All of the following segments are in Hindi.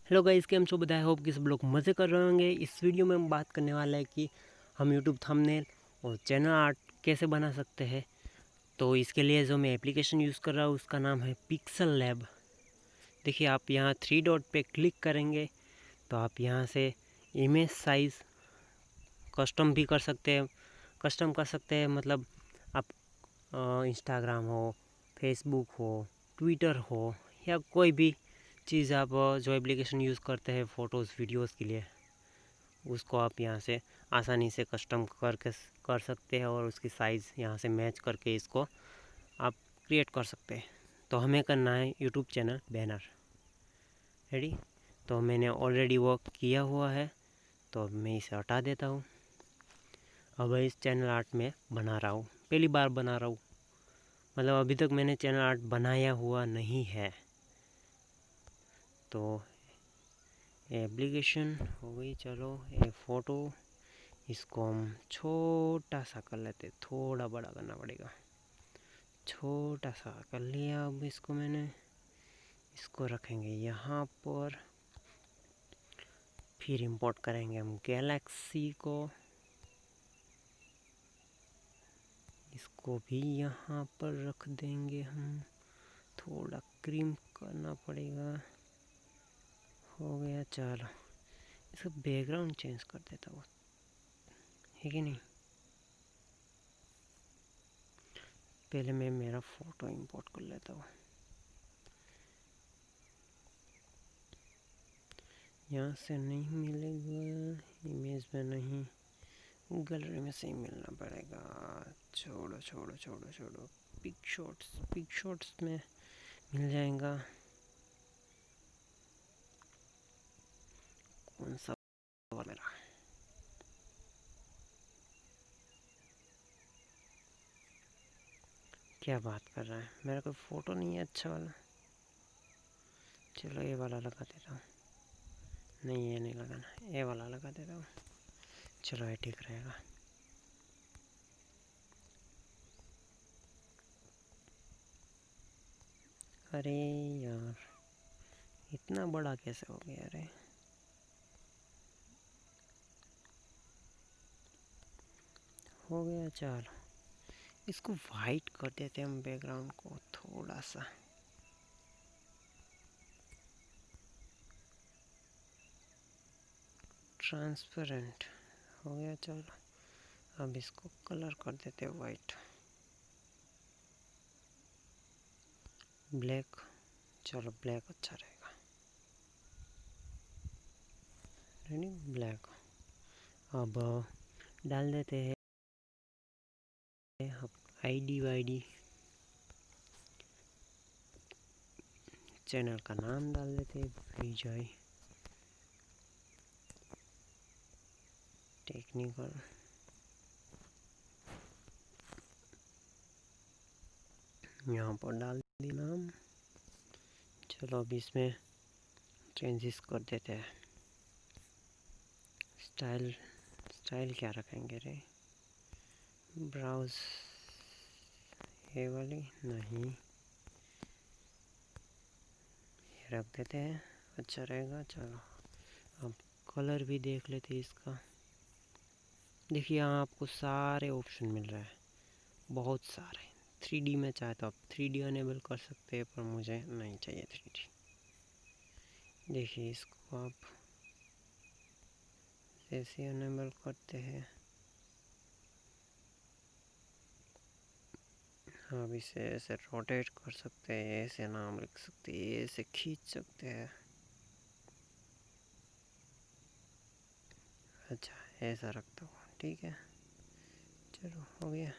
हेलो गाइस, कैम छो बधाई। होप कि सब लोग मज़े कर रहे होंगे। इस वीडियो में हम बात करने वाला है कि हम यूट्यूब थंबनेल और चैनल आर्ट कैसे बना सकते हैं। तो इसके लिए जो मैं एप्लीकेशन यूज़ कर रहा हूँ उसका नाम है पिक्सल लैब। देखिए, आप यहाँ 3 डॉट पे क्लिक करेंगे तो आप यहाँ से इमेज साइज़ कस्टम भी कर सकते हैं। कस्टम कर सकते हैं मतलब आप इंस्टाग्राम हो, फेसबुक हो, ट्विटर हो या कोई भी चीज़ आप जो एप्लीकेशन यूज़ करते हैं फ़ोटोज़ वीडियोज़ के लिए, उसको आप यहाँ से आसानी से कस्टम करके कर सकते हैं और उसकी साइज़ यहाँ से मैच करके इसको आप क्रिएट कर सकते हैं। तो हमें करना है यूट्यूब चैनल बैनर। रेडी? तो मैंने ऑलरेडी वो किया हुआ है, तो अब मैं इसे हटा देता हूँ। अब इस चैनल आर्ट में बना रहा हूँ, पहली बार बना रहा हूँ, मतलब अभी तक मैंने चैनल आर्ट बनाया हुआ नहीं है। तो एप्लीकेशन हो गई, चलो ये फ़ोटो, इसको हम छोटा सा कर लेते, थोड़ा बड़ा करना पड़ेगा। छोटा सा कर लिया। अब इसको मैंने इसको रखेंगे यहाँ पर, फिर इंपोर्ट करेंगे हम गैलेक्सी को, इसको भी यहाँ पर रख देंगे हम। थोड़ा क्रीम करना पड़ेगा। हो गया, चलो इसका बैकग्राउंड चेंज कर देता हूँ, है कि नहीं। पहले मैं मेरा फ़ोटो इंपोर्ट कर लेता हूँ। यहाँ से नहीं मिलेगा, इमेज में नहीं, गैलरी में से ही मिलना पड़ेगा। छोड़ो छोड़ो छोड़ो छोड़ो, पिक शॉट्स में मिल जाएगा। कौन सा मेरा, क्या बात कर रहा है, मेरा कोई फ़ोटो नहीं है अच्छा वाला। चलो ये वाला लगा देता हूँ। नहीं, ये नहीं लगाना, ये वाला लगा देता हूँ। चलो ये ठीक रहेगा। अरे यार, इतना बड़ा कैसे हो गया। अरे हो गया, चलो इसको वाइट कर देते हैं हम, बैकग्राउंड को थोड़ा सा। ट्रांसपेरेंट हो गया, चलो अब इसको कलर कर देते हैं वाइट, ब्लैक। चलो ब्लैक अच्छा रहेगा। Ready, black. अब डाल देते हैं आईडी वाईडी, चैनल का नाम डाल देते हैं विजय टेक्निकल। यहाँ पर डाल दी नाम। चलो अब इसमें चेंजेस कर देते हैं। स्टाइल क्या रखेंगे रे, ब्राउज, ये वाली नहीं, ये रख देते हैं, अच्छा रहेगा। चलो अब कलर भी देख लेते हैं इसका। देखिए यहाँ आपको सारे ऑप्शन मिल रहे हैं, बहुत सारे। 3D में चाहे तो आप 3D अनेबल कर सकते हैं, पर मुझे नहीं चाहिए 3D। देखिए इसको आप ऐसे अनेबल करते हैं। आप इसे ऐसे रोटेट कर सकते हैं, ऐसे नाम लिख सकते हैं, ऐसे खींच सकते हैं। अच्छा ऐसा रखता हूँ, ठीक है। चलो हो गया,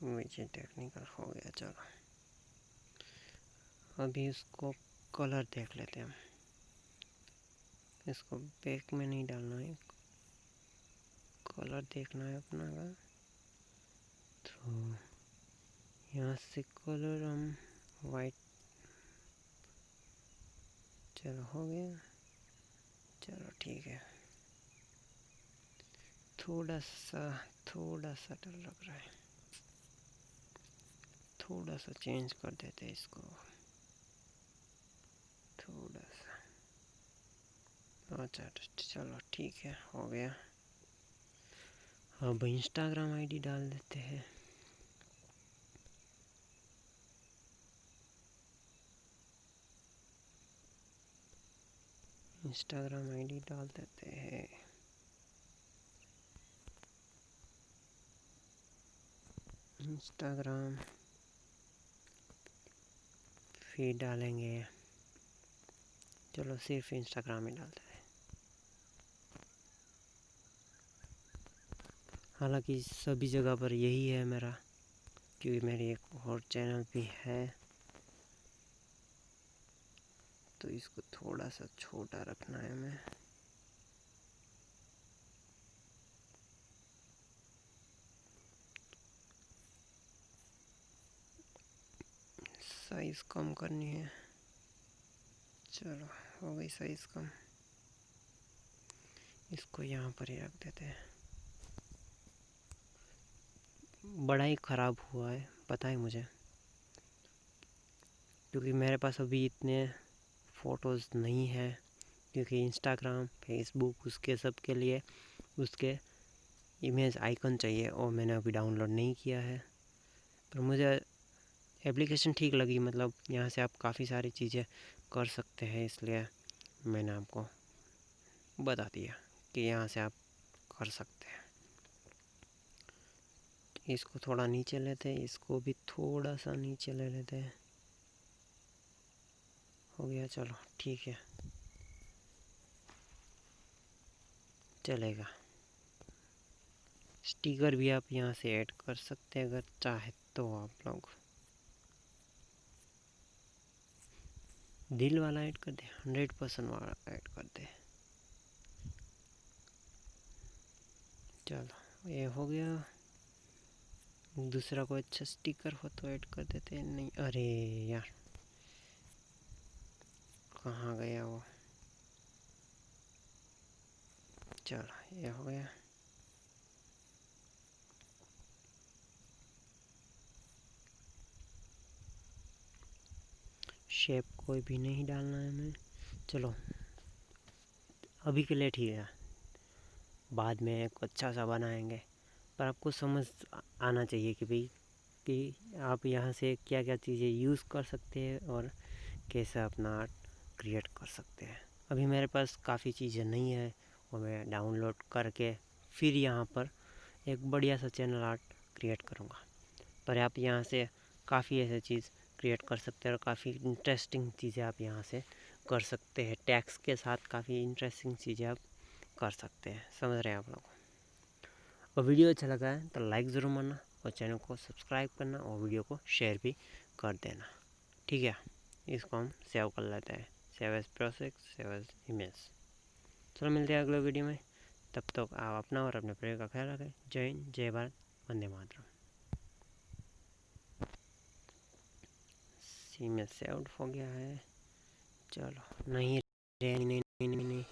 मुझे टेक्निकल हो गया। चलो अभी इसको कलर देख लेते हैं हम। इसको बैक में नहीं डालना है, कलर देखना है अपना का। तो यहाँ से कलर हम वाइट, चलो हो गया। चलो ठीक है, थोड़ा सा डर लग रहा है, थोड़ा सा चेंज कर देते हैं इसको। अच्छा चलो ठीक है, हो गया। अब इंस्टाग्राम आईडी डाल देते हैं। इंस्टाग्राम आईडी डाल देते हैं। इंस्टाग्राम फीड डालेंगे। चलो सिर्फ इंस्टाग्राम ही डालते हैं। हालांकि सभी जगह पर यही है मेरा, क्योंकि मेरी एक और चैनल भी है, तो इसको थोड़ा सा छोटा रखना है हमें। साइज कम करनी है। चलो हो गई साइज कम। इसको यहाँ पर ही रख देते हैं। बड़ा ही ख़राब हुआ है पता है मुझे, क्योंकि मेरे पास अभी इतने फ़ोटोज़ नहीं है, क्योंकि इंस्टाग्राम फेसबुक उसके सब के लिए उसके इमेज आइकन चाहिए और मैंने अभी डाउनलोड नहीं किया है। पर मुझे एप्लीकेशन ठीक लगी, मतलब यहाँ से आप काफ़ी सारी चीज़ें कर सकते हैं, इसलिए मैंने आपको बता दिया कि यहाँ से आप कर सकते हैं। इसको थोड़ा नीचे लेते हैं, इसको भी थोड़ा सा नीचे ले लेते हैं। हो गया, चलो ठीक है, चलेगा। स्टिकर भी आप यहाँ से ऐड कर सकते हैं अगर चाहे तो। आप लोग दिल वाला ऐड कर दे, 100% वाला ऐड कर दे। चलो ये हो गया। दूसरा कोई अच्छा स्टिकर हो तो ऐड कर देते हैं। नहीं, अरे यार कहाँ गया वो। चलो ये हो गया। शेप कोई भी नहीं डालना है हमें। चलो अभी के लिए ठीक है, बाद में एक अच्छा सा बनाएंगे। पर आपको समझ आना चाहिए कि भाई कि आप यहाँ से क्या क्या चीज़ें यूज़ कर सकते हैं और कैसे अपना आर्ट क्रिएट कर सकते हैं। अभी मेरे पास काफ़ी चीज़ें नहीं है और मैं डाउनलोड करके फिर यहाँ पर एक बढ़िया सा चैनल आर्ट क्रिएट करूँगा। पर आप यहाँ से काफ़ी ऐसे चीज़ क्रिएट कर सकते हैं और काफ़ी इंटरेस्टिंग चीज़ें आप यहाँ से कर सकते हैं। टैक्स के साथ काफ़ी इंटरेस्टिंग चीज़ें आप कर सकते हैं। समझ रहे हैं आप लोग। और वीडियो अच्छा लगा है तो लाइक ज़रूर मारना और चैनल को सब्सक्राइब करना और वीडियो को शेयर भी कर देना, ठीक है। इसको हम सेव कर लेते हैं, save as project, save as image. चलो मिलते हैं अगले वीडियो में। तब तक आप अपना और अपने परिवार का ख्याल रखें। जय हिंद, जय भारत, वंदे मातरम। इमेज सेव हो गया है। चलो नहीं नहीं नहीं नहीं, नहीं, नहीं, नहीं।